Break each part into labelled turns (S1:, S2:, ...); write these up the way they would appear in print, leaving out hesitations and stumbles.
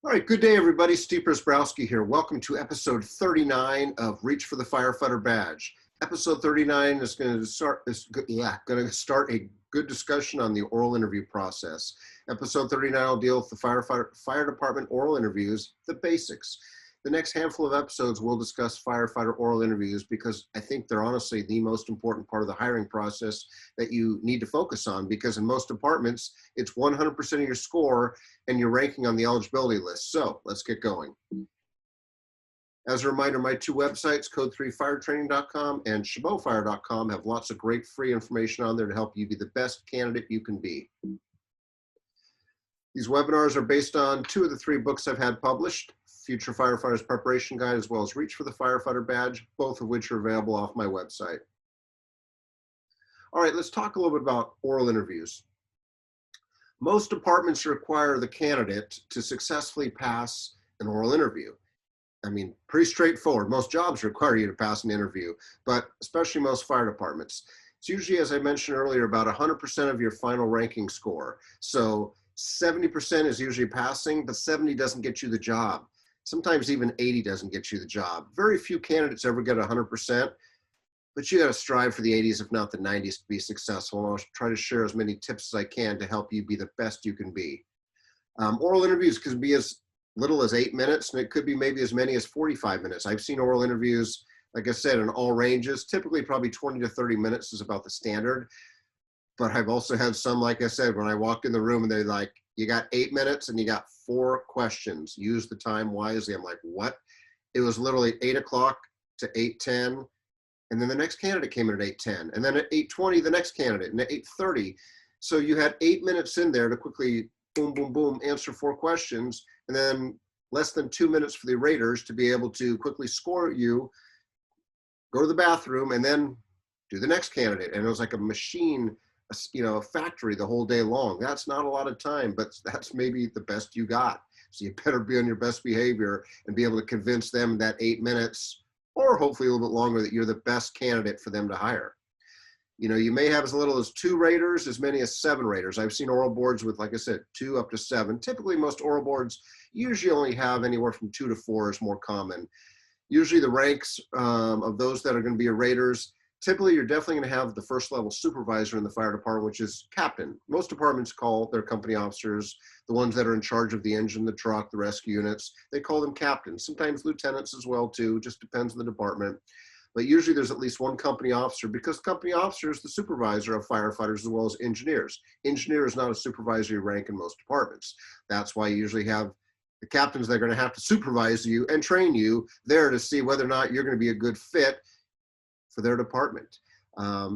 S1: All right, good day, everybody. Steve Prziborowski here. Welcome to episode 39 of Reach for the Firefighter Badge. Episode 39 is going to start a good discussion on the oral interview process. Episode 39 will deal with the fire department oral interviews, the basics. The next handful of episodes will discuss firefighter oral interviews because I think they're honestly the most important part of the hiring process that you need to focus on, because in most departments, it's 100% of your score and you're ranking on the eligibility list. So let's get going. As a reminder, my two websites, code3firetraining.com and chabotfire.com, have lots of great free information on there to help you be the best candidate you can be. These webinars are based on two of the three books I've had published, Future Firefighters Preparation Guide, as well as Reach for the Firefighter Badge, both of which are available off my website. All right, let's talk a little bit about oral interviews. Most departments require the candidate to successfully pass an oral interview. I mean, pretty straightforward. Most jobs require you to pass an interview, but especially most fire departments. It's usually, as I mentioned earlier, about 100% of your final ranking score. So 70% is usually passing, but 70 doesn't get you the job. Sometimes even 80 doesn't get you the job. Very few candidates ever get 100%, but you got to strive for the 80s, if not the 90s, to be successful. And I'll try to share as many tips as I can to help you be the best you can be. Oral interviews can be as little as 8 minutes, and it could be maybe as many as 45 minutes. I've seen oral interviews, like I said, in all ranges. Typically, probably 20 to 30 minutes is about the standard. But I've also had some, like I said, when I walked in the room and they're like, you got 8 minutes and you got 4 questions. Use the time wisely. I'm like, what? It was literally 8 o'clock to 8:10. And then the next candidate came in at 8:10. And then at 8:20, the next candidate, and at 8:30. So you had 8 minutes in there to quickly, boom, boom, boom, answer 4 questions. And then less than 2 minutes for the raters to be able to quickly score you, go to the bathroom, and then do the next candidate. And it was like a machine, a factory the whole day long. That's not a lot of time, but that's maybe the best you got. So you better be on your best behavior and be able to convince them in that 8 minutes, or hopefully a little bit longer, that you're the best candidate for them to hire. You may have as little as 2 raters, as many as 7 raters. I've seen oral boards with, like I said, 2 up to 7. Typically, most oral boards usually only have anywhere from 2 to 4 is more common. Usually the ranks of those that are going to be your raters, typically you're definitely going to have the first level supervisor in the fire department, which is captain. Most departments call their company officers, the ones that are in charge of the engine, the truck, the rescue units, they call them captains. Sometimes lieutenants as well too, just depends on the department. But usually there's at least one company officer, because company officer is the supervisor of firefighters as well as engineers. Engineer is not a supervisory rank in most departments. That's why you usually have the captains that are going to have to supervise you and train you there to see whether or not you're going to be a good fit for their department.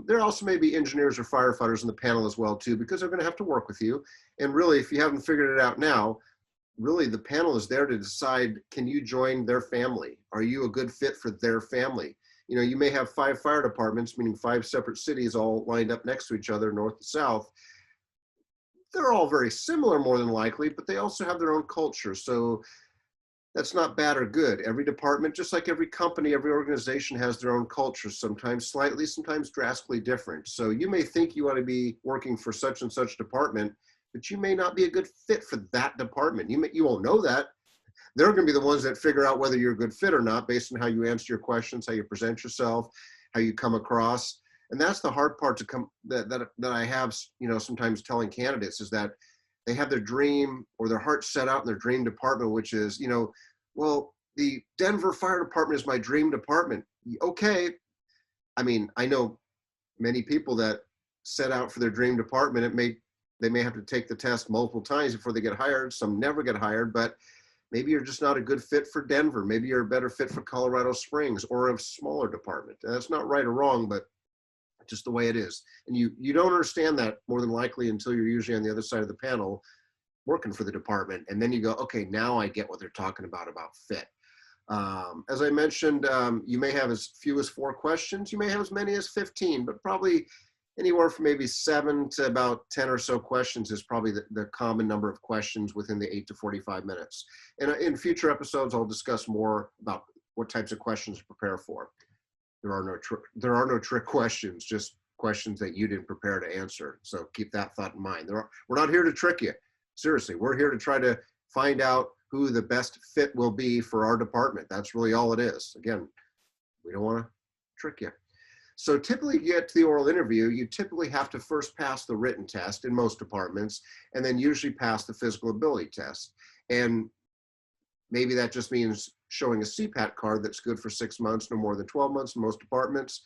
S1: There also may be engineers or firefighters in the panel as well too, because they're going to have to work with you. And really, if you haven't figured it out now, really the panel is there to decide, can you join their family? Are you a good fit for their family? You may have 5 fire departments, meaning 5 separate cities all lined up next to each other, north to south. They're all very similar more than likely, but they also have their own culture. So that's not bad or good. Every department, just like every company, every organization has their own culture, sometimes slightly, sometimes drastically different. So you may think you want to be working for such and such department, but you may not be a good fit for that department. You won't know that. They're going to be the ones that figure out whether you're a good fit or not based on how you answer your questions, how you present yourself, how you come across. And that's the hard part that I have, sometimes telling candidates, is that they have their dream or their heart set out in their dream department, which is, well, the Denver Fire Department is my dream department. Okay. I mean, I know many people that set out for their dream department. They may have to take the test multiple times before they get hired. Some never get hired, but maybe you're just not a good fit for Denver. Maybe you're a better fit for Colorado Springs or a smaller department. And that's not right or wrong, but just the way it is. And you don't understand that more than likely until you're usually on the other side of the panel working for the department. And then you go, okay, now I get what they're talking about fit. As I mentioned, you may have as few as 4 questions. You may have as many as 15, but probably anywhere from maybe 7 to about 10 or so questions is probably the common number of questions within the 8 to 45 minutes. And in future episodes, I'll discuss more about what types of questions to prepare for. There are no trick questions, just questions that you didn't prepare to answer. So keep that thought in mind. We're not here to trick you. Seriously, we're here to try to find out who the best fit will be for our department. That's really all it is. Again, we don't want to trick you. So typically you get to the oral interview, you typically have to first pass the written test in most departments, and then usually pass the physical ability test. And maybe that just means showing a CPAT card that's good for 6 months, no more than 12 months in most departments,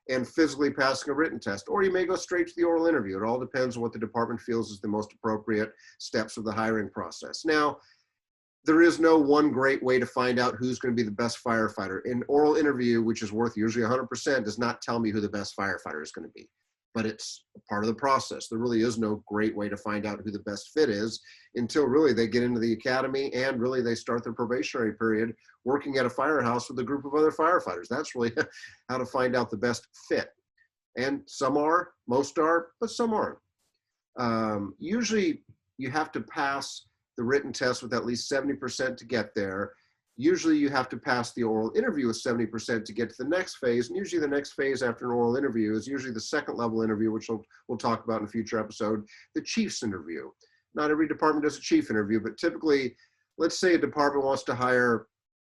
S1: and physically passing a written test. Or you may go straight to the oral interview. It all depends on what the department feels is the most appropriate steps of the hiring process. Now, there is no one great way to find out who's going to be the best firefighter. An oral interview, which is worth usually 100%, does not tell me who the best firefighter is going to be, but it's part of the process. There really is no great way to find out who the best fit is until really they get into the academy and really they start their probationary period working at a firehouse with a group of other firefighters. That's really how to find out the best fit. And some are, most are, but some aren't. Usually you have to pass the written test with at least 70% to get there. Usually you have to pass the oral interview with 70% to get to the next phase. And usually the next phase after an oral interview is usually the second level interview, which we'll talk about in a future episode, the chief's interview. Not every department does a chief interview, but typically, let's say a department wants to hire,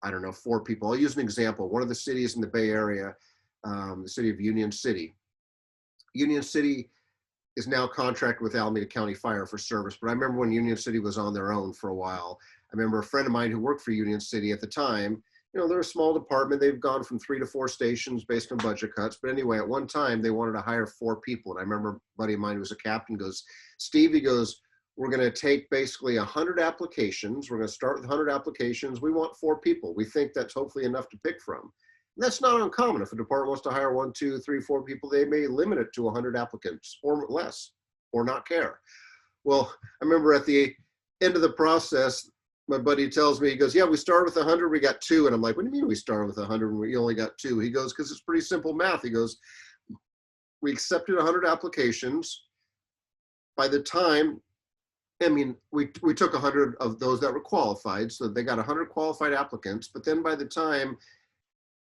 S1: I don't know, 4 people. I'll use an example. One of the cities in the Bay Area, the city of Union City. Union City is now contracted with Alameda County Fire for service. But I remember when Union City was on their own for a while. I remember a friend of mine who worked for Union City at the time. You know, they're a small department. They've gone from 3 to 4 stations based on budget cuts. But anyway, at one time they wanted to hire 4 people. And I remember a buddy of mine who was a captain goes, Steve, he goes, we're going to take basically 100 applications. We're going to start with 100 applications. We want 4 people. We think that's hopefully enough to pick from. And that's not uncommon. If a department wants to hire 1, 2, 3, 4 people, they may limit it to 100 applicants or less, or not care. Well, I remember at the end of the process, my buddy tells me, he goes, yeah, we started with 100, we got 2. And I'm like, what do you mean we started with 100 and we only got 2? He goes, because it's pretty simple math. He goes, we accepted 100 applications. By the time, I mean, we took 100 of those that were qualified. So they got 100 qualified applicants. But then by the time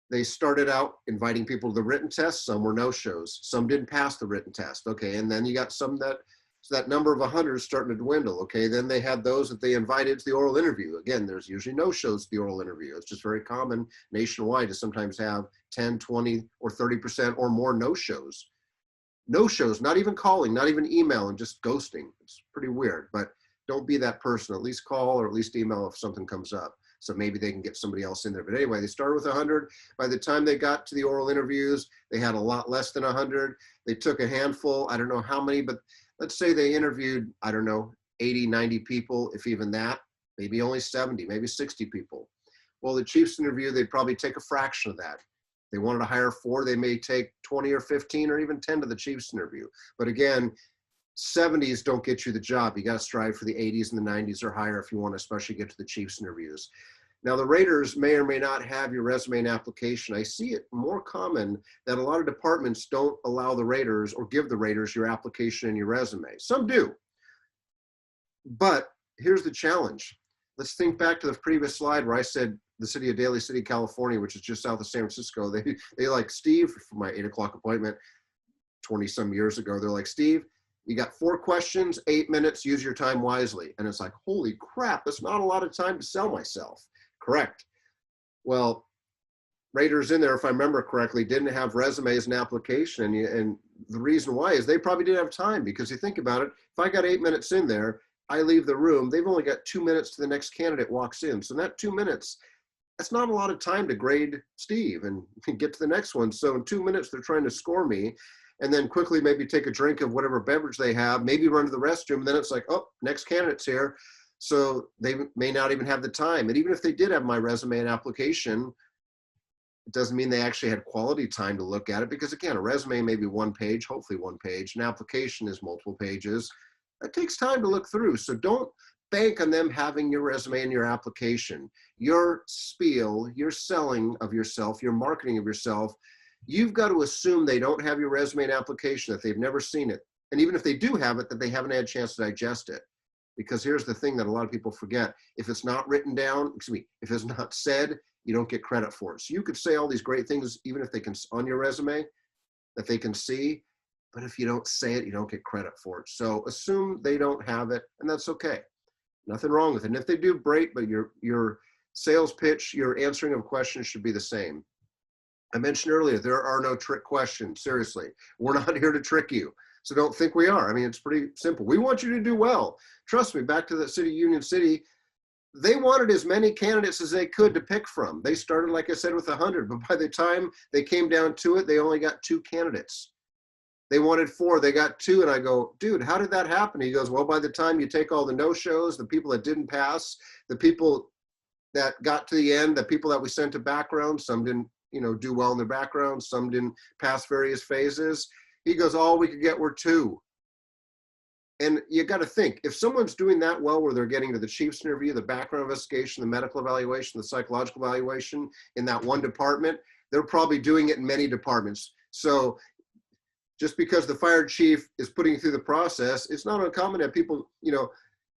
S1: they started out inviting people to the written test, some were no-shows. Some didn't pass the written test. Okay, and then you got some that, so that number of 100 is starting to dwindle. Okay, then they had those that they invited to the oral interview. Again, there's usually no-shows to the oral interview. It's just very common nationwide to sometimes have 10, 20, or 30% or more no-shows. No-shows, not even calling, not even emailing, just ghosting. It's pretty weird, but don't be that person. At least call or at least email if something comes up. So maybe they can get somebody else in there. But anyway, they started with 100. By the time they got to the oral interviews, they had a lot less than 100. They took a handful, I don't know how many, but let's say they interviewed, I don't know, 80, 90 people, if even that, maybe only 70, maybe 60 people. Well, the chief's interview, they'd probably take a fraction of that. They wanted to hire 4, they may take 20 or 15 or even 10 to the chief's interview. But again, 70s don't get you the job. You got to strive for the 80s and the 90s or higher if you want to especially get to the chief's interviews. Now, the raters may or may not have your resume and application. I see it more common that a lot of departments don't allow the raters or give the raters your application and your resume. Some do. But here's the challenge. Let's think back to the previous slide where I said the city of Daly City, California, which is just south of San Francisco. They like, Steve, for my 8 o'clock appointment 20 some years ago, they're like, Steve, you got 4 questions, 8 minutes, use your time wisely. And it's like, holy crap, that's not a lot of time to sell myself. Correct. Well, raters in there, if I remember correctly, didn't have resumes and application. And the reason why is they probably didn't have time, because you think about it, if I got 8 minutes in there, I leave the room, they've only got 2 minutes to the next candidate walks in. So in that 2 minutes, that's not a lot of time to grade Steve and get to the next one. So in 2 minutes, they're trying to score me, and then quickly maybe take a drink of whatever beverage they have, maybe run to the restroom, and then it's like, oh, next candidate's here. So they may not even have the time. And even if they did have my resume and application, it doesn't mean they actually had quality time to look at it, because again, a resume may be 1 page, hopefully 1 page. An application is multiple pages. That takes time to look through. So don't bank on them having your resume and your application. Your spiel, your selling of yourself, your marketing of yourself, you've got to assume they don't have your resume and application, that they've never seen it. And even if they do have it, that they haven't had a chance to digest it. Because here's the thing that a lot of people forget. If it's not written down, if it's not said, you don't get credit for it. So you could say all these great things, even if they can, on your resume, that they can see, but if you don't say it, you don't get credit for it. So assume they don't have it, and that's okay. Nothing wrong with it. And if they do, great, but your sales pitch, your answering of questions should be the same. I mentioned earlier, there are no trick questions. Seriously, we're not here to trick you. So don't think we are. I mean, it's pretty simple. We want you to do well. Trust me, back to the city, Union City, they wanted as many candidates as they could to pick from. They started, like I said, with 100, but by the time they came down to it, they only got 2 candidates. They wanted 4, they got 2, and I go, dude, how did that happen? He goes, well, by the time you take all the no-shows, the people that didn't pass, the people that got to the end, the people that we sent to background, some didn't, do well in their background, some didn't pass various phases. He goes, all we could get were 2. And you got to think, if someone's doing that well, where they're getting to the chief's interview, the background investigation, the medical evaluation, the psychological evaluation in that one department, they're probably doing it in many departments. So just because the fire chief is putting you through the process, it's not uncommon that people,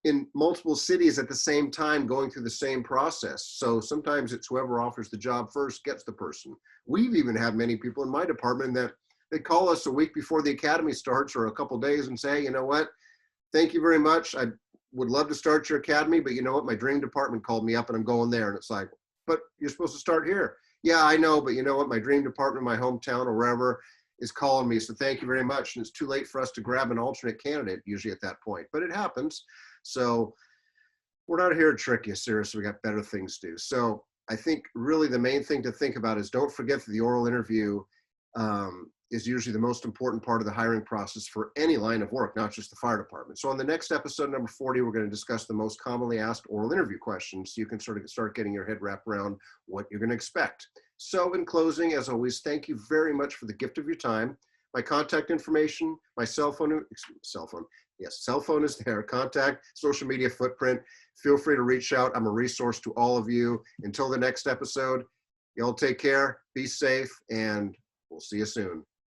S1: in multiple cities at the same time going through the same process. So sometimes it's whoever offers the job first gets the person. We've even had many people in my department that they call us a week before the academy starts or a couple of days and say, you know what, thank you very much. I would love to start your academy, but you know what, my dream department called me up and I'm going there. And it's like, but you're supposed to start here. Yeah, I know, but you know what, my dream department, my hometown or wherever is calling me. So thank you very much. And it's too late for us to grab an alternate candidate usually at that point, but it happens. So we're not here to trick you. Seriously, we got better things to do. So I think really the main thing to think about is don't forget that the oral interview is usually the most important part of the hiring process for any line of work, not just the fire department. So on the next episode, number 40, we're going to discuss the most commonly asked oral interview questions, so you can sort of start getting your head wrapped around what you're going to expect. So in closing, as always, thank you very much for the gift of your time. My contact information, my cell phone is there. Contact, social media footprint. Feel free to reach out. I'm a resource to all of you. Until the next episode, y'all take care, be safe, and we'll see you soon.